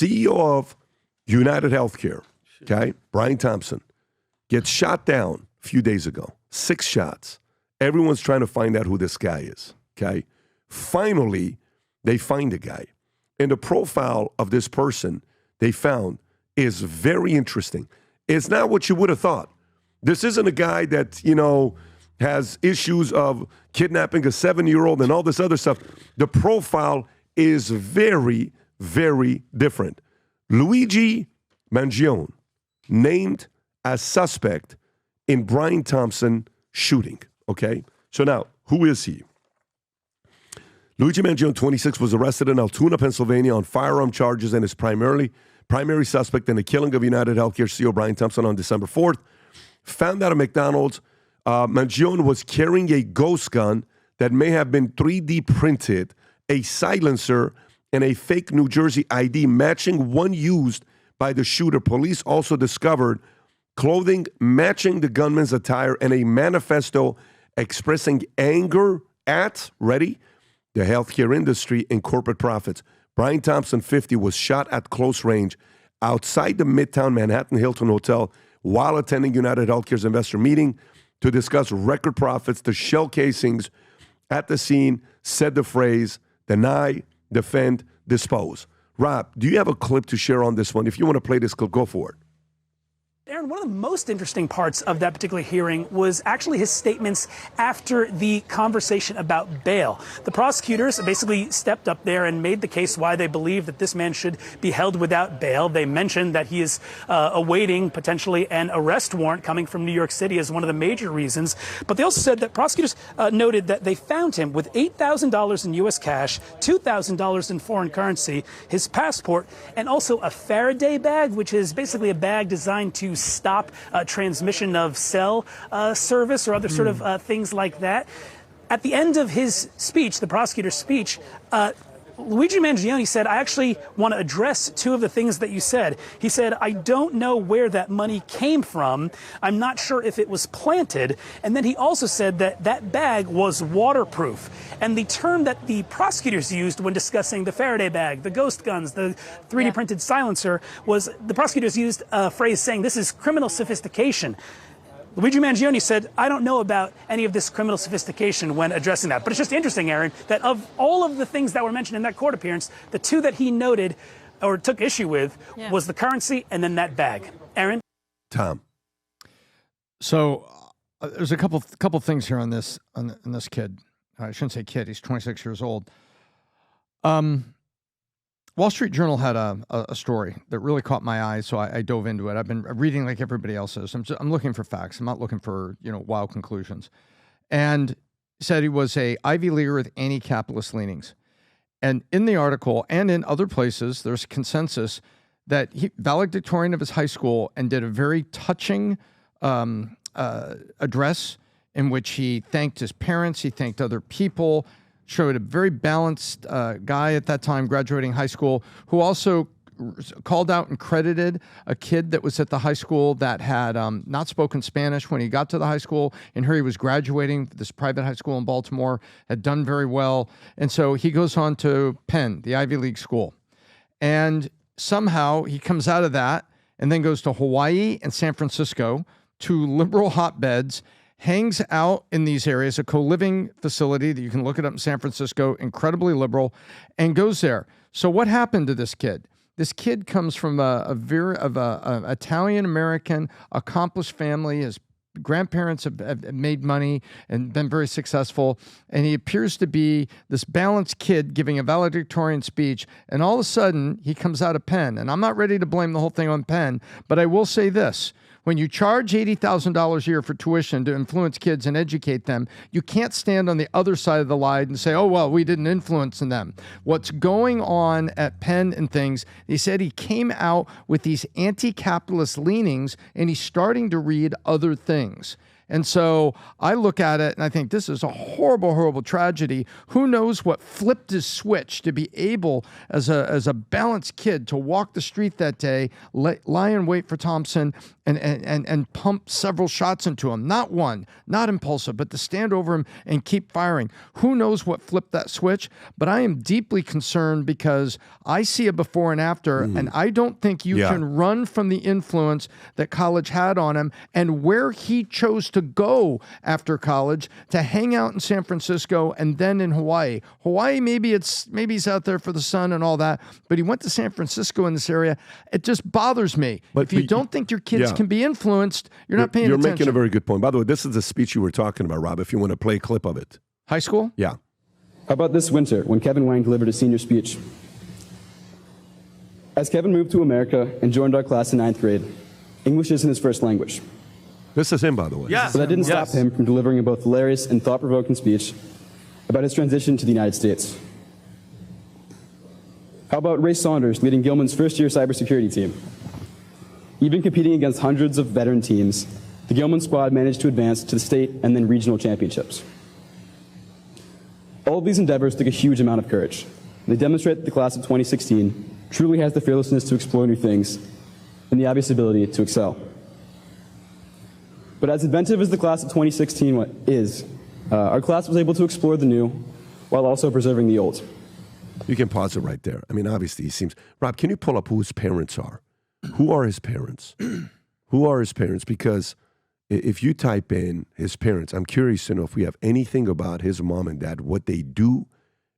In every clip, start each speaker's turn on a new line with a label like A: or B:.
A: CEO of UnitedHealthcare, okay, Brian Thompson, gets shot down a few days ago. 6 shots. Everyone's trying to find out who this guy is, okay? Finally, they find a guy. And the profile of this person they found is very interesting. It's not what you would have thought. This isn't a guy that, has issues of kidnapping a 7-year-old and all this other stuff. The profile is very, very different. Luigi Manion, named as suspect in Brian Thompson shooting, okay? So now, who is he? Luigi Manion, 26, was arrested in Altoona, Pennsylvania on firearm charges and is primary suspect in the killing of UnitedHealthcare CEO Brian Thompson on December 4th. Found out at McDonald's, Mangione was carrying a ghost gun that may have been 3D printed, a silencer, and a fake New Jersey ID matching one used by the shooter. Police also discovered clothing matching the gunman's attire and a manifesto expressing anger at, ready, the healthcare industry and corporate profits. Brian Thompson, 50, was shot at close range outside the Midtown Manhattan Hilton Hotel while attending UnitedHealthcare's investor meeting to discuss record profits. The shell casings at the scene said the phrase, deny, defend, dispose. Rob, do you have a clip to share on this one? If you want to play this clip, go for it.
B: Aaron, one of the most interesting parts of that particular hearing was actually his statements after the conversation about bail. The prosecutors basically stepped up there and made the case why they believe that this man should be held without bail. They mentioned that he is awaiting potentially an arrest warrant coming from New York City as one of the major reasons. But they also said that prosecutors noted that they found him with $8,000 in U.S. cash, $2,000 in foreign currency, his passport, and also a Faraday bag, which is basically a bag designed to stop transmission of cell service or other sort of things like that. At the end of his speech, the prosecutor's speech, Luigi Manion said, I actually want to address 2 of the things that you said. He said, I don't know where that money came from. I'm not sure if it was planted. And then he also said that that bag was waterproof. And the term that the prosecutors used when discussing the Faraday bag, the ghost guns, the 3D printed silencer, was the prosecutors used a phrase saying this is criminal sophistication. Luigi Manion said, I don't know about any of this criminal sophistication when addressing that. But it's just interesting, Aaron, that of all of the things that were mentioned in that court appearance, the 2 that he noted or took issue with was the currency and then that bag. Aaron?
A: Tom.
C: So there's a couple things here on this kid. I shouldn't say kid. He's 26 years old. Wall Street Journal had a story that really caught my eye, so I dove into it. I've been reading like everybody else is. I'm looking for facts. I'm not looking for wild conclusions. And said he was a Ivy Leaguer with anti-capitalist leanings. And in the article and in other places, there's consensus that he valedictorian of his high school and did a very touching address in which he thanked his parents, he thanked other people, showed a very balanced guy at that time, graduating high school, who also called out and credited a kid that was at the high school that had not spoken Spanish when he got to the high school, and here he was graduating this private high school in Baltimore, had done very well. And so he goes on to Penn, the Ivy League school. And somehow he comes out of that and then goes to Hawaii and San Francisco, 2 liberal hotbeds, hangs out in these areas, a co-living facility that you can look it up in San Francisco, incredibly liberal, and goes there. So what happened to this kid? This kid comes from a Italian-American accomplished family. His grandparents have made money and been very successful, and he appears to be this balanced kid giving a valedictorian speech, and all of a sudden, he comes out of Penn. And I'm not ready to blame the whole thing on Penn, but I will say this. When you charge $80,000 a year for tuition to influence kids and educate them, you can't stand on the other side of the line and say, oh, well, we didn't influence them. What's going on at Penn and things, he said he came out with these anti-capitalist leanings and he's starting to read other things. And so I look at it and I think this is a horrible, horrible tragedy. Who knows what flipped his switch to be able, as a balanced kid, to walk the street that day, lie in wait for Thompson and pump several shots into him. Not one, not impulsive, but to stand over him and keep firing. Who knows what flipped that switch? But I am deeply concerned because I see a before and after, and I don't think you can run from the influence that college had on him and where he chose to go after college to hang out in San Francisco and then in Hawaii. Hawaii, maybe he's out there for the sun and all that, but he went to San Francisco in this area. It just bothers me. But if you don't think your kids can be influenced, you're not paying attention.
A: You're making a very good point. By the way, this is the speech you were talking about, Rob, if you want to play a clip of it.
C: High school?
A: Yeah.
D: How about this winter when Kevin Wang delivered his senior speech? As Kevin moved to America and joined our class in 9th grade, English isn't his first language.
A: This is him, by the way.
D: But that didn't stop him from delivering a both hilarious and thought-provoking speech about his transition to the United States. How about Ray Saunders leading Gilman's first-year cybersecurity team? Even competing against hundreds of veteran teams, the Gilman squad managed to advance to the state and then regional championships. All of these endeavors took a huge amount of courage. They demonstrate that the class of 2016 truly has the fearlessness to explore new things and the obvious ability to excel. But as inventive as the class of 2016 is, our class was able to explore the new while also preserving the old.
A: You can pause it right there. I mean, obviously, he seems... Rob, can you pull up who his parents are? Who are his parents? Who are his parents? Because if you type in his parents, I'm curious to know if we have anything about his mom and dad, what they do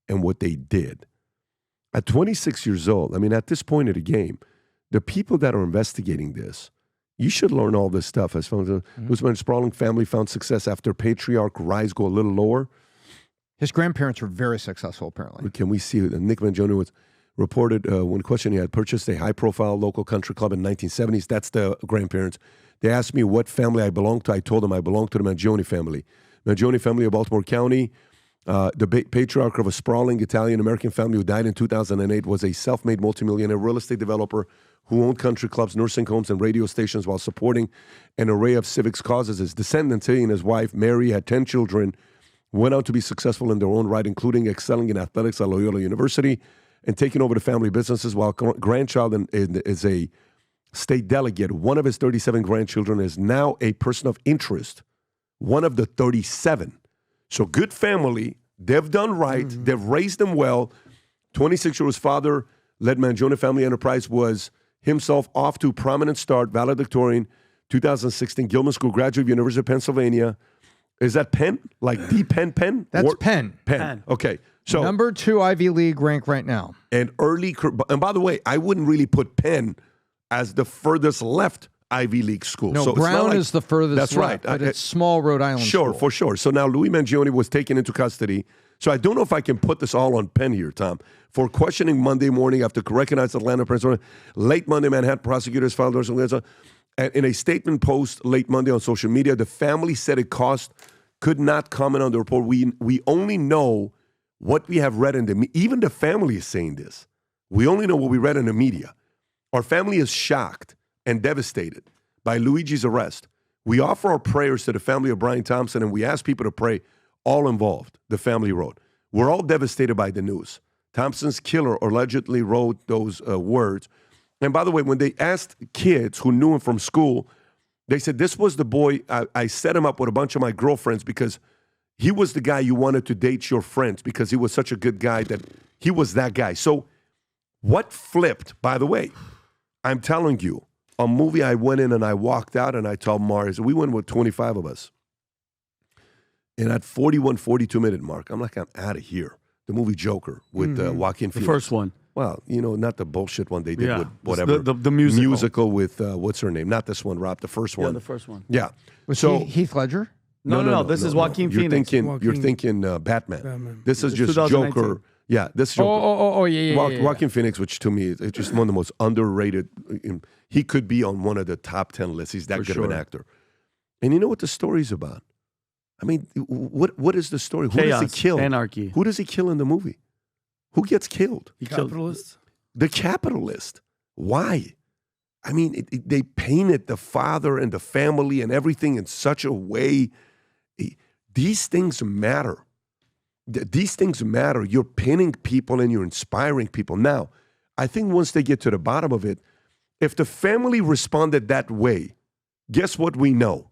A: and what they did. At 26 years old, I mean, at this point of the game, the people that are investigating this, you should learn all this stuff. As far as it was when sprawling family found success after patriarch rise go a little lower.
C: His grandparents were very successful, apparently.
A: Can we see it? Nick Mangione was reported when questioned, he had purchased a high-profile local country club in the 1970s. That's the grandparents. They asked me what family I belonged to. I told them I belonged to the Mangione family. Mangione family of Baltimore County. The patriarch of a sprawling Italian-American family who died in 2008 was a self-made multimillionaire real estate developer who owned country clubs, nursing homes, and radio stations while supporting an array of civics causes. His descendants, he and his wife, Mary, had 10 children, went on to be successful in their own right, including excelling in athletics at Loyola University and taking over the family businesses, while grandchild is a state delegate. One of his 37 grandchildren is now a person of interest, one of the 37. So good family. They've done right. They've raised them well. 26-year-old father led Mangione Family Enterprise, was himself off to prominent start, valedictorian, 2016, Gilman School graduate, University of Pennsylvania. Is that Penn? Like the Penn?
C: That's Penn.
A: Penn. Okay. So
C: number 2 Ivy League rank right now.
A: And by the way, I wouldn't really put Penn as the furthest left Ivy League school.
C: No,
A: so
C: Brown is the furthest
A: that's
C: left,
A: right.
C: But it's small Rhode Island
A: Sure,
C: school.
A: for sure. So now Louis Mangione was taken into custody. So I don't know if I can put this all on Penn here, Tom. For questioning Monday morning after recognized Atlanta President, late Monday, Manhattan prosecutors filed in a statement post late Monday on social media. The family said it could not comment on the report. We only know what we have read in the media. Even the family is saying this. We only know what we read in the media. Our family is shocked and devastated by Luigi's arrest. We offer our prayers to the family of Brian Thompson, and we ask people to pray, all involved, the family wrote. We're all devastated by the news. Thompson's killer allegedly wrote those words. And by the way, when they asked kids who knew him from school, they said, this was the boy, I set him up with a bunch of my girlfriends because he was the guy you wanted to date your friends because he was such a good guy that he was that guy. So what flipped, by the way, I'm telling you, a movie I went in and I walked out and I told Mars, we went with 25 of us. And at 41, 42-minute mark, I'm like, I'm out of here. The movie Joker with Joaquin Phoenix.
E: The first one.
A: Well, not the bullshit one they did with whatever.
E: The musical.
A: Musical with, what's her name? Not this one, Rob, the first one.
E: Yeah, the first one.
A: Yeah.
C: Was Heath Ledger?
E: No. This is Joaquin Phoenix.
A: You're thinking Batman. This is just Joker. Yeah, this is Joker.
C: Yeah.
A: Joaquin Phoenix, which to me is just one of the most underrated. He could be on one of the top 10 lists. He's that good of an actor. And you know what the story's about? I mean, what is the story? Who
E: Chaos,
A: does he kill?
E: Anarchy.
A: Who does he kill in the movie? Who gets killed?
E: He killed
B: Capitalist?
A: The capitalist. Why? I mean, they painted the father and the family and everything in such a way. These things matter. These things matter. You're pinning people and you're inspiring people. Now, I think once they get to the bottom of it, if the family responded that way, guess what we know?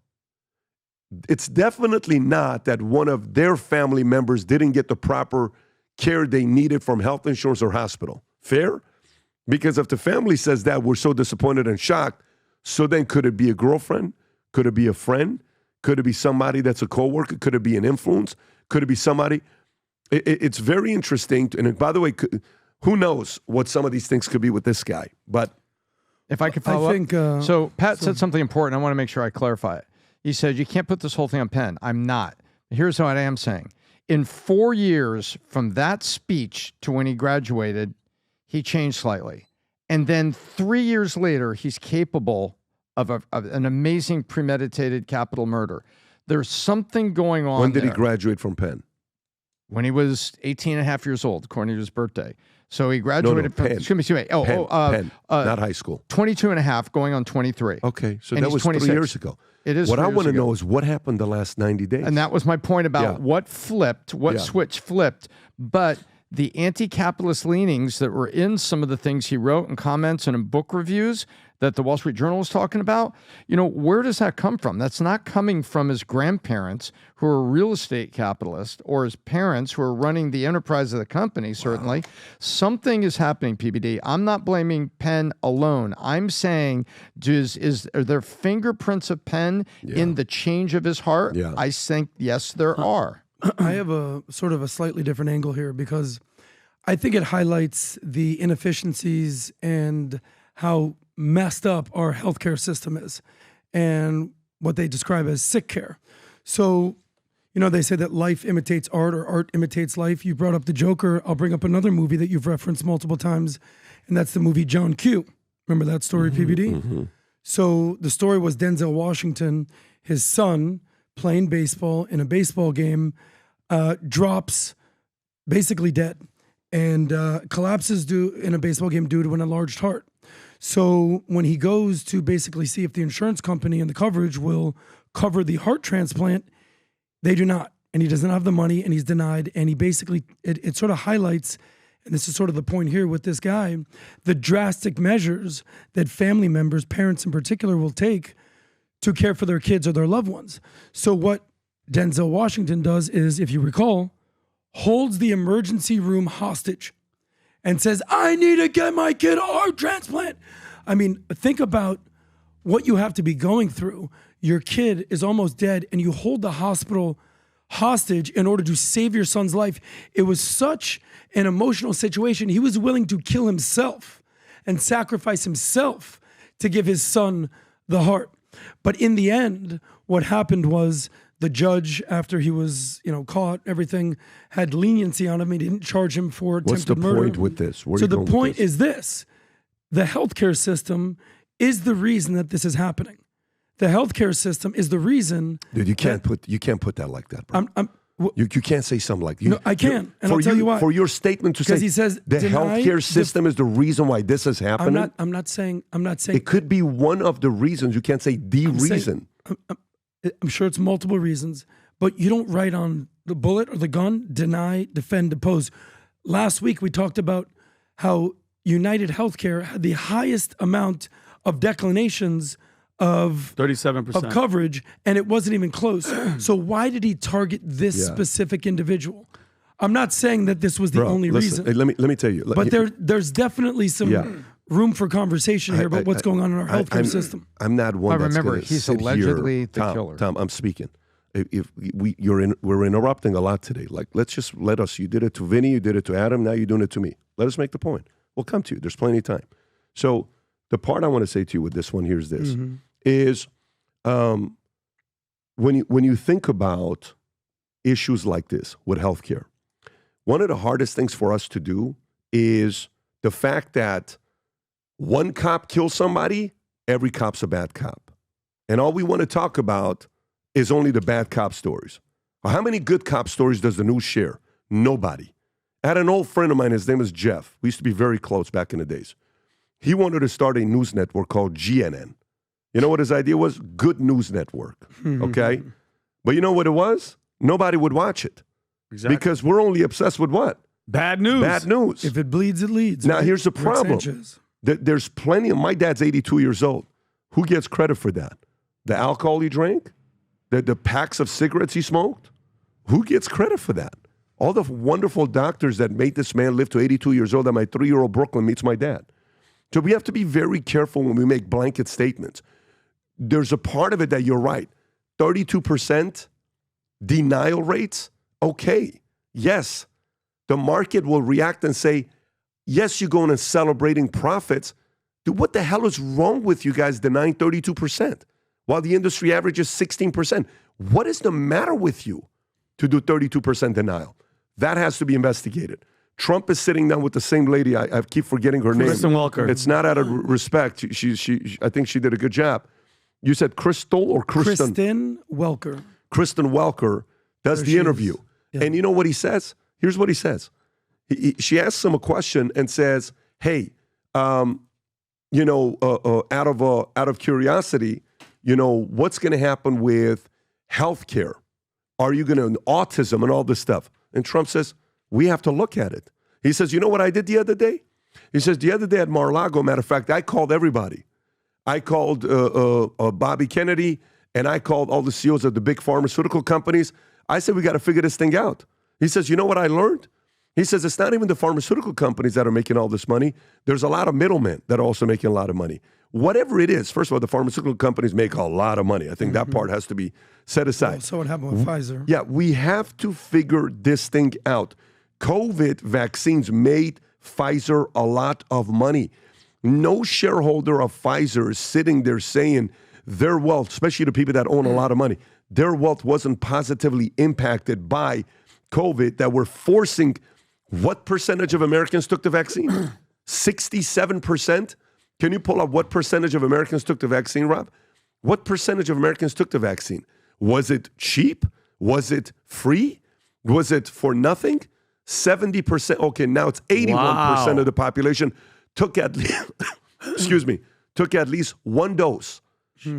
A: It's definitely not that one of their family members didn't get the proper care they needed from health insurance or hospital. Fair? Because if the family says that, we're so disappointed and shocked, so then could it be a girlfriend? Could it be a friend? Could it be somebody that's a coworker? Could it be an influence? Could it be somebody? It's very interesting. And by the way, who knows what some of these things could be with this guy. But
C: if I could follow up. So Pat said something important. I want to make sure I clarify it. He said, you can't put this whole thing on pen. I'm not. Here's what I am saying. In 4 years from that speech to when he graduated, he changed slightly. And then 3 years later, he's capable of an amazing premeditated capital murder. There's something going on.
A: When did he graduate from Penn?
C: When he was 18 and a half years old, according to his birthday. So he graduated from,
A: Penn.
C: excuse me.
A: Penn, not high school.
C: 22 and a half, going on 23.
A: Okay, so
C: and
A: that was
C: 26.
A: 3 years ago.
C: It is.
A: What I want to know is what happened the last 90 days.
C: And that was my point about what flipped, what switch flipped. But the anti-capitalist leanings that were in some of the things he wrote in comments and in book reviews that the Wall Street Journal was talking about, where does that come from? That's not coming from his grandparents who are real estate capitalists or his parents who are running the enterprise of the company, certainly. Wow. Something is happening, PBD. I'm not blaming Penn alone. I'm saying, are there fingerprints of Penn in the change of his heart?
A: Yeah.
C: I think, yes, there are.
F: I have a sort of a slightly different angle here because I think it highlights the inefficiencies and how messed up our healthcare system is and what they describe as sick care. So, they say that life imitates art or art imitates life. You brought up the Joker. I'll bring up another movie that you've referenced multiple times, and that's the movie John Q. Remember that story, PBD? Mm-hmm. So the story was Denzel Washington, his son, playing baseball in a baseball game, drops basically dead and collapses in a baseball game due to an enlarged heart. So when he goes to basically see if the insurance company and the coverage will cover the heart transplant, they do not. And he doesn't have the money and he's denied. And he basically, it sort of highlights, and this is sort of the point here with this guy, the drastic measures that family members, parents in particular, will take to care for their kids or their loved ones. So what Denzel Washington does is, if you recall, holds the emergency room hostage and says, I need to get my kid a heart transplant. I mean, think about what you have to be going through. Your kid is almost dead and you hold the hospital hostage in order to save your son's life. It was such an emotional situation. He was willing to kill himself and sacrifice himself to give his son the heart. But in the end, what happened was the judge, after he was, caught, everything, had leniency on him. He didn't charge him for attempted murder.
A: What's the point with this?
F: So the point is this. The healthcare system is the reason that this is happening. The healthcare system is the reason.
A: Dude, you can't put that like that, bro. You can't say something like that.
F: No, I can, and I'll tell you why.
A: For your statement to say
F: he says
A: the healthcare system is the reason why this is happening.
F: I'm not saying.
A: It could be one of the reasons. You can't say the reason.
F: I'm sure it's multiple reasons, but you don't write on the bullet or the gun, deny, defend, depose. Last week, we talked about how UnitedHealthcare had the highest amount of declinations of
E: 37%
F: of coverage, and it wasn't even close. So why did he target this specific individual? I'm not saying that this was the only reason.
A: Let me tell you.
F: But there's definitely some room for conversing here about what's going on in our healthcare system.
A: I'm not one that's
C: remember,
A: going to
C: he's
A: sit
C: allegedly
A: here.
C: the killer.
A: Tom, I'm speaking. We're interrupting a lot today. Like, let's just you did it to Vinny, you did it to Adam, now you're doing it to me. Let us make the point. We'll come to you. There's plenty of time. So the part I want to say to you with this one here is this, is when you think about issues like this with healthcare, one of the hardest things for us to do is the fact that one cop kills somebody, every cop's a bad cop. And all we want to talk about is only the bad cop stories. How many good cop stories does the news share? Nobody. I had an old friend of mine, his name is Jeff. We used to be very close back in the days. He wanted to start a news network called GNN. You know what his idea was? Good News Network, okay? But you know what it was? Nobody would watch it.
E: Exactly.
A: Because we're only obsessed with what?
E: Bad news.
A: Bad news.
F: If it bleeds, it leads.
A: Now,
F: right?
A: here's the problem. There's plenty of, my dad's 82 years old. Who gets credit for that? The alcohol he drank? The packs of cigarettes he smoked? Who gets credit for that? All the wonderful doctors that made this man live to 82 years old, that my 3-year-old Brooklyn meets my dad. So we have to be very careful when we make blanket statements. There's a part of it that you're right. 32% denial rates, okay. Yes, the market will react and say, yes, you're going and celebrating profits. Dude, what the hell is wrong with you guys denying 32%? While the industry average is 16%. What is the matter with you to do 32% denial? That has to be investigated. Trump is sitting down with the same lady. I keep forgetting her name.
E: Kristen Welker.
A: It's not out of respect. I think she did a good job. You said Crystal or Kristen?
F: Kristen Welker.
A: Kristen Welker does the interview. Yeah. And you know what he says? Here's what he says. She asks him a question and says, hey, out of curiosity, what's going to happen with healthcare? Are you going to autism and all this stuff? And Trump says, we have to look at it. He says, you know what I did the other day? He says, the other day at Mar-a-Lago, matter of fact, I called everybody. I called Bobby Kennedy, and I called all the CEOs of the big pharmaceutical companies. I said, we got to figure this thing out. He says, you know what I learned? He says, it's not even the pharmaceutical companies that are making all this money. There's a lot of middlemen that are also making a lot of money. Whatever it is, first of all, the pharmaceutical companies make a lot of money. I think that part has to be set aside.
F: Well, so what happened with Pfizer?
A: Yeah, we have to figure this thing out. COVID vaccines made Pfizer a lot of money. No shareholder of Pfizer is sitting there saying their wealth, especially the people that own a lot of money, their wealth wasn't positively impacted by COVID, that were forcing. What percentage of Americans took the vaccine? 67%? Can you pull up what percentage of Americans took the vaccine, Rob? What percentage of Americans took the vaccine? Was it cheap? Was it free? Was it for nothing? 70%. Okay, now it's 81% of the population took at least, took at least one dose.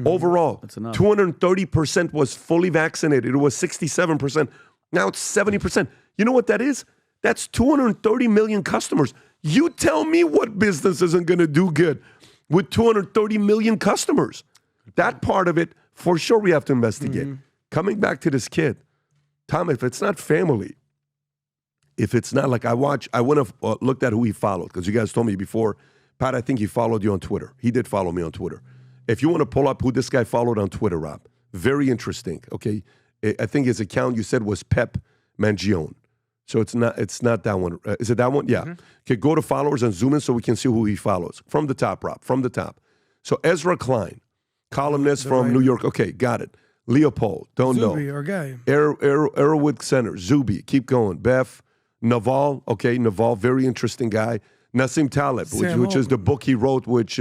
A: Overall, 230% was fully vaccinated. It was 67%. Now it's 70%. You know what that is? That's 230 million customers. You tell me what business isn't going to do good with 230 million customers. That part of it, for sure, we have to investigate. Coming back to this kid, Tom, if it's not family, if it's not like I wouldn't have looked at who he followed, because you guys told me before, Pat, I think he followed you on Twitter. He did follow me on Twitter. If you want to pull up who this guy followed on Twitter, Rob, very interesting, okay? I think his account you said was Pep Mangione. So it's not that one. Is it that one? Yeah. Okay, go to followers and zoom in so we can see who he follows. From the top, Rob, from the top. So Ezra Klein, columnist from New York. Okay, got it. Leopold, don't know.
F: Zuby, our guy.
A: Arrowwood Center, Zuby, keep going. Beth, Naval, okay, Naval, very interesting guy. Nassim Taleb, which is the book he wrote, which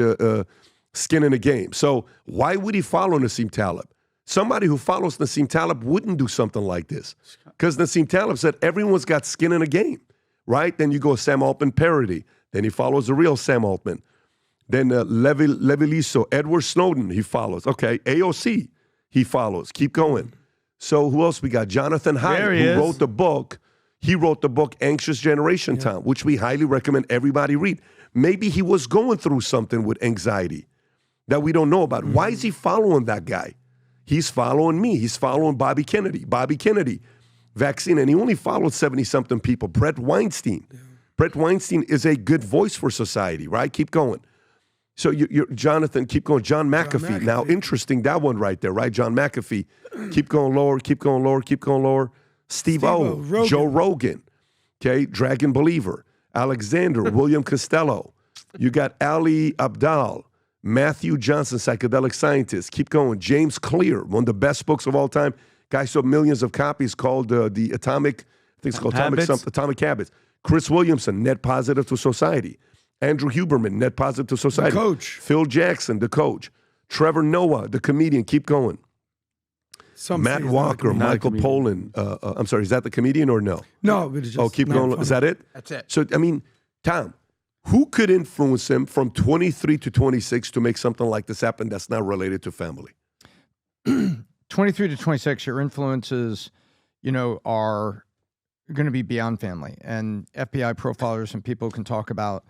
A: Skin in the Game. So why would he follow Nassim Taleb? Somebody who follows Nassim Taleb wouldn't do something like this, because Nassim Taleb said everyone's got skin in a game, right? Then you go Sam Altman parody. Then he follows the real Sam Altman. Then Levi Liso, Edward Snowden, he follows. Okay, AOC, he follows. Keep going. So who else we got? Jonathan Haidt, who wrote the book. He wrote the book Anxious Generation, Tom, which we highly recommend everybody read. Maybe he was going through something with anxiety that we don't know about. Why is he following that guy? He's following me. He's following Bobby Kennedy. Bobby Kennedy, vaccine, and he only followed 70-something people. Brett Weinstein. Yeah. Brett Weinstein is a good voice for society, right? Keep going. So you're Jonathan, keep going. John McAfee. Now, interesting, that one right there, right? John McAfee. Keep going lower, keep going lower, keep going lower. Steve O, Rogan. Joe Rogan. Okay, Dragon Believer. Alexander, William Costello. You got Ali Abdal. Matthew Johnson, psychedelic scientist. Keep going. James Clear, one of the best books of all time. Guy sold millions of copies, called the Atomic, I think it's called Atomic Habits. Chris Williamson, Net Positive to Society. Andrew Huberman, Net Positive to Society.
F: The Coach.
A: Phil Jackson, The Coach. Trevor Noah, the comedian. Keep going. Matt Walker, Michael Pollan. I'm sorry, is that the comedian or no?
F: No, but it's just
A: keep going. Funny. Is that it?
C: That's it.
A: So, I mean, Tom, Who could influence him from 23 to 26 to make something like this happen that's not related to family?
C: 23 to 26, your influences, are going to be beyond family. And FBI profilers and people can talk about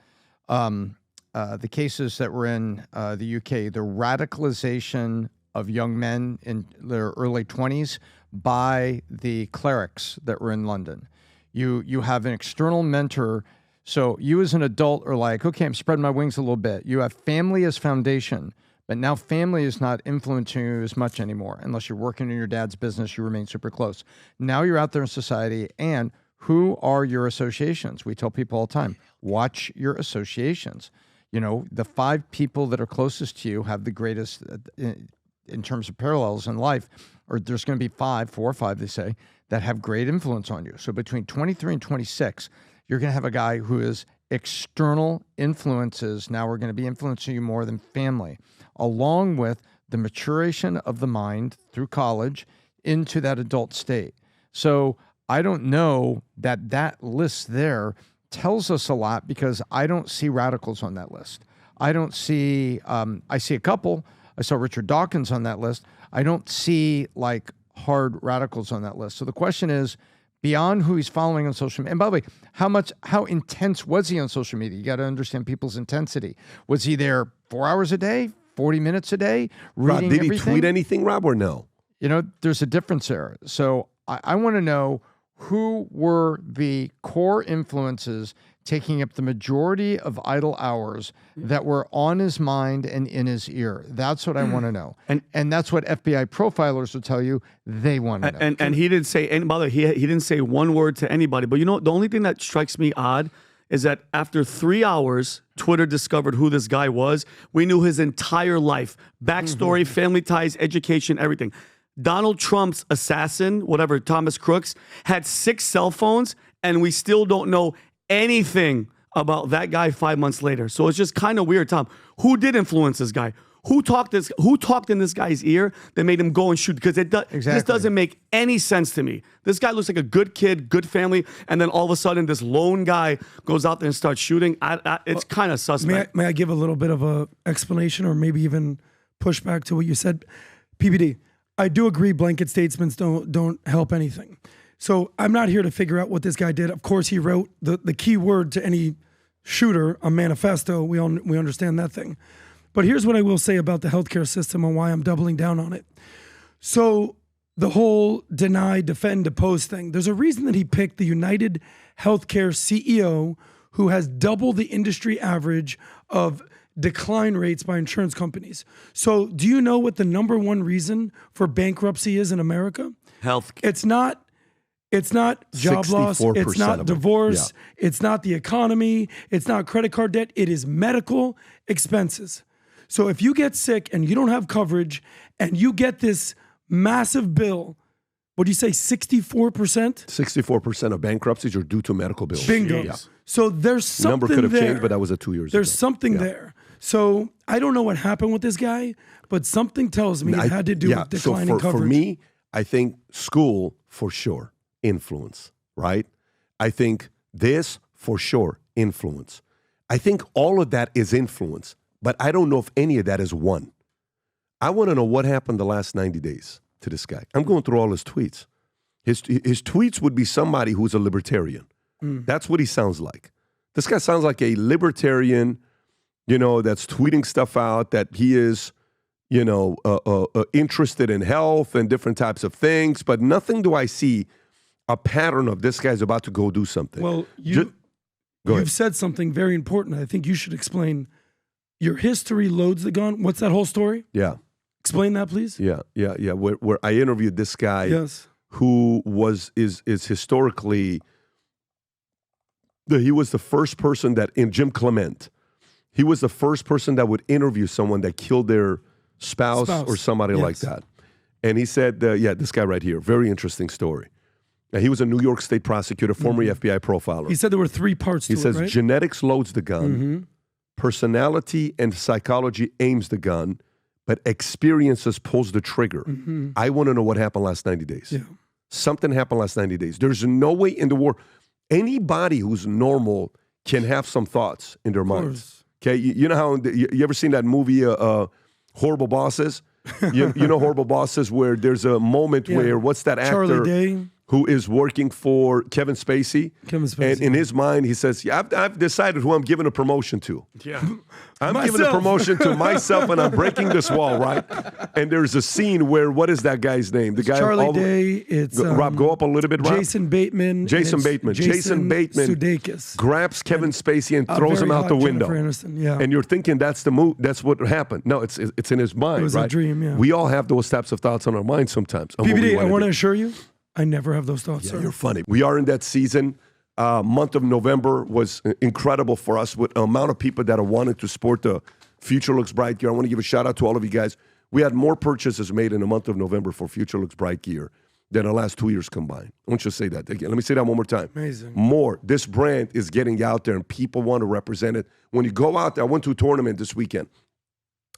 C: the cases that were in the UK, the radicalization of young men in their early 20s by the clerics that were in London. You have an external mentor. So you as an adult are like, okay, I'm spreading my wings a little bit. You have family as foundation, but now family is not influencing you as much anymore. Unless you're working in your dad's business, you remain super close. Now you're out there in society, and who are your associations? We tell people all the time, watch your associations. The 5 people that are closest to you have the greatest, in terms of parallels in life, or there's going to be 4 or 5, they say, that have great influence on you. So between 23 and 26, you're going to have a guy who is external influences. Now we're going to be influencing you more than family, along with the maturation of the mind through college into that adult state. So I don't know that list there tells us a lot, because I don't see radicals on that list. I don't see, I see a couple. I saw Richard Dawkins on that list. I don't see like hard radicals on that list. So the question is, beyond who he's following on social media, and by the way, how intense was he on social media? You got to understand people's intensity. Was he there 4 hours a day, 40 minutes a day, reading
A: Rob, did
C: everything?
A: he tweet anything, Rob, or no?
C: There's a difference there. So I want to know, who were the core influences taking up the majority of idle hours that were on his mind and in his ear? That's what I want to know. And that's what FBI profilers will tell you they want to know.
E: And he didn't say, and by the way, he didn't say one word to anybody. But the only thing that strikes me odd is that after 3 hours, Twitter discovered who this guy was. We knew his entire life, backstory, family ties, education, everything. Donald Trump's assassin, whatever, Thomas Crooks, had 6 cell phones, and we still don't know anything about that guy 5 months later. So it's just kind of weird, Tom. Who did influence this guy? Who talked in this guy's ear that made him go and shoot? Because this doesn't make any sense to me. This guy looks like a good kid, good family, and then all of a sudden this lone guy goes out there and starts shooting. It's kind of suspect.
F: May I give a little bit of a explanation, or maybe even pushback to what you said? PBD, I do agree blanket statements don't help anything. So I'm not here to figure out what this guy did. Of course, he wrote the key word to any shooter, a manifesto. We understand that thing. But here's what I will say about the healthcare system and why I'm doubling down on it. So the whole deny, defend, oppose thing, there's a reason that he picked the UnitedHealthcare CEO, who has double the industry average of decline rates by insurance companies. So do you know what the number one reason for bankruptcy is in America?
E: Health.
F: It's not job loss. It's not divorce. Yeah. It's not the economy. It's not credit card debt. It is medical expenses. So if you get sick and you don't have coverage and you get this massive bill, what do you say, 64%?
A: 64% of bankruptcies are due to medical bills.
F: Bingo. Yeah. So there's something there.
A: Number could have changed, but that was 2 years ago.
F: There's something there. So I don't know what happened with this guy, but something tells me it had to do with declining coverage.
A: For me, I think school, for sure, influence, right? I think this, for sure, influence. I think all of that is influence, but I don't know if any of that is one. I want to know what happened the last 90 days to this guy. I'm going through all his tweets. His tweets would be somebody who's a libertarian. That's what he sounds like. This guy sounds like a libertarian, that's tweeting stuff out, that he is, interested in health and different types of things, but nothing do I see a pattern of this guy's about to go do something.
F: Well, you've said something very important. I think you should explain. Your history loads the gun. What's that whole story?
A: Yeah.
F: Explain that, please.
A: Yeah. Where I interviewed this guy, who is historically, he was the first person that, in Jim Clement, he was the first person that would interview someone that killed their spouse. Or somebody like that. And he said, this guy right here, very interesting story. Now, he was a New York State prosecutor, former FBI profiler.
F: He said there were 3 parts to it, right? He says
A: genetics loads the gun, personality and psychology aims the gun, but experiences pulls the trigger. I want to know what happened last 90 days.
F: Yeah.
A: Something happened last 90 days. There's no way in the world anybody who's normal can have some thoughts in their minds.
F: course.
A: Okay, you know how you ever seen that movie, Horrible Bosses? You know Horrible Bosses, where there's a moment where what's that actor
F: Charlie Day.
A: who is working for Kevin Spacey?
F: Kevin Spacey.
A: And in his mind, he says, "Yeah, I've decided who I'm giving a promotion to.
E: Yeah.
A: I'm giving a
F: Myself.
A: promotion to myself, and I'm breaking this wall, right?" And there's a scene where what is that guy's name? The guy
F: Charlie Day. It's
A: Rob, go up a little bit, Rob.
F: Jason Bateman.
A: Jason
F: and it's
A: Bateman. Jason Bateman
F: Sudeikis.
A: grabs Kevin Spacey and throws
F: very
A: him out
F: hot
A: the window.
F: Jennifer Aniston, yeah.
A: And you're thinking that's the move. That's what happened. No, it's in his mind.
F: It was a
A: right?
F: dream, yeah.
A: We all have those types of thoughts on our mind sometimes. on what we
F: PBD, I
A: wanna
F: want to
A: do.
F: assure you, I never have those thoughts,
A: Yeah,
F: sir.
A: you're funny. We are in that season. Month of November was incredible for us with the amount of people that are wanting to sport the Future Looks Bright gear. I want to give a shout out to all of you guys. We had more purchases made in the month of November for Future Looks Bright gear than the last 2 years combined. I want you to say that again. Let me say that one more time.
F: Amazing.
A: More. This brand is getting out there and people want to represent it. When you go out there, I went to a tournament this weekend.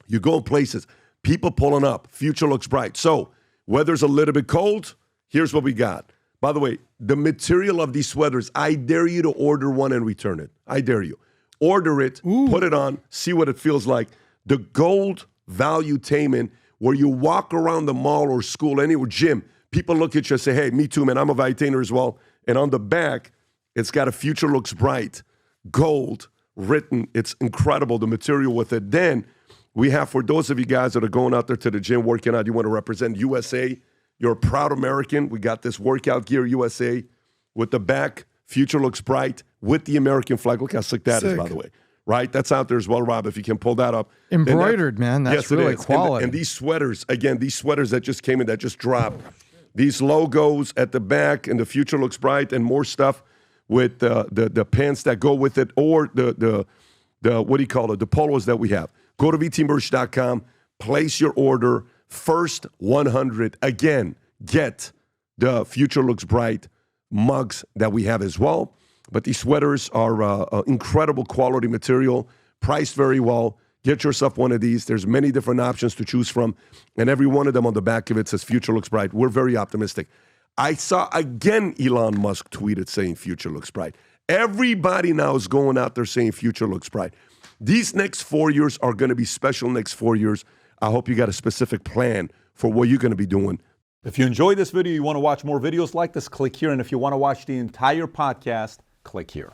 A: You go places, people pulling up, Future Looks Bright. So, weather's a little bit cold, here's what we got. By the way, the material of these sweaters, I dare you to order one and return it. I dare you. Order it, put it on, see what it feels like. The gold valuetainment, where you walk around the mall or school, anywhere, gym, people look at you and say, "Hey, me too, man, I'm a valuetainer as well." And on the back, it's got a Future Looks Bright, gold written. It's incredible, the material with it. Then we have, for those of you guys that are going out there to the gym, working out, you want to represent USA, you're a proud American. We got this workout gear USA with the back, Future Looks Bright, with the American flag. Look how sick that is, by the way. Right? That's out there as well, Rob, if you can pull that up.
C: Embroidered, man. That's
A: Yes, it
C: really
A: is.
C: quality.
A: And these sweaters, again, these sweaters that just came in, that just dropped. These logos at the back and the Future Looks Bright and more stuff with the pants that go with it, or the what do you call it, the polos that we have. Go to vtmerch.com, place your order. First 100, again, get the Future Looks Bright mugs that we have as well. But these sweaters are incredible quality material, priced very well. Get yourself one of these. There's many different options to choose from, and every one of them on the back of it says Future Looks Bright. We're very optimistic. I saw, again, Elon Musk tweeted saying Future Looks Bright. Everybody now is going out there saying Future Looks Bright. These next 4 years are going to be special next 4 years. I hope you got a specific plan for what you're going to be doing.
G: If you enjoyed this video, you want to watch more videos like this, click here. And if you want to watch the entire podcast, click here.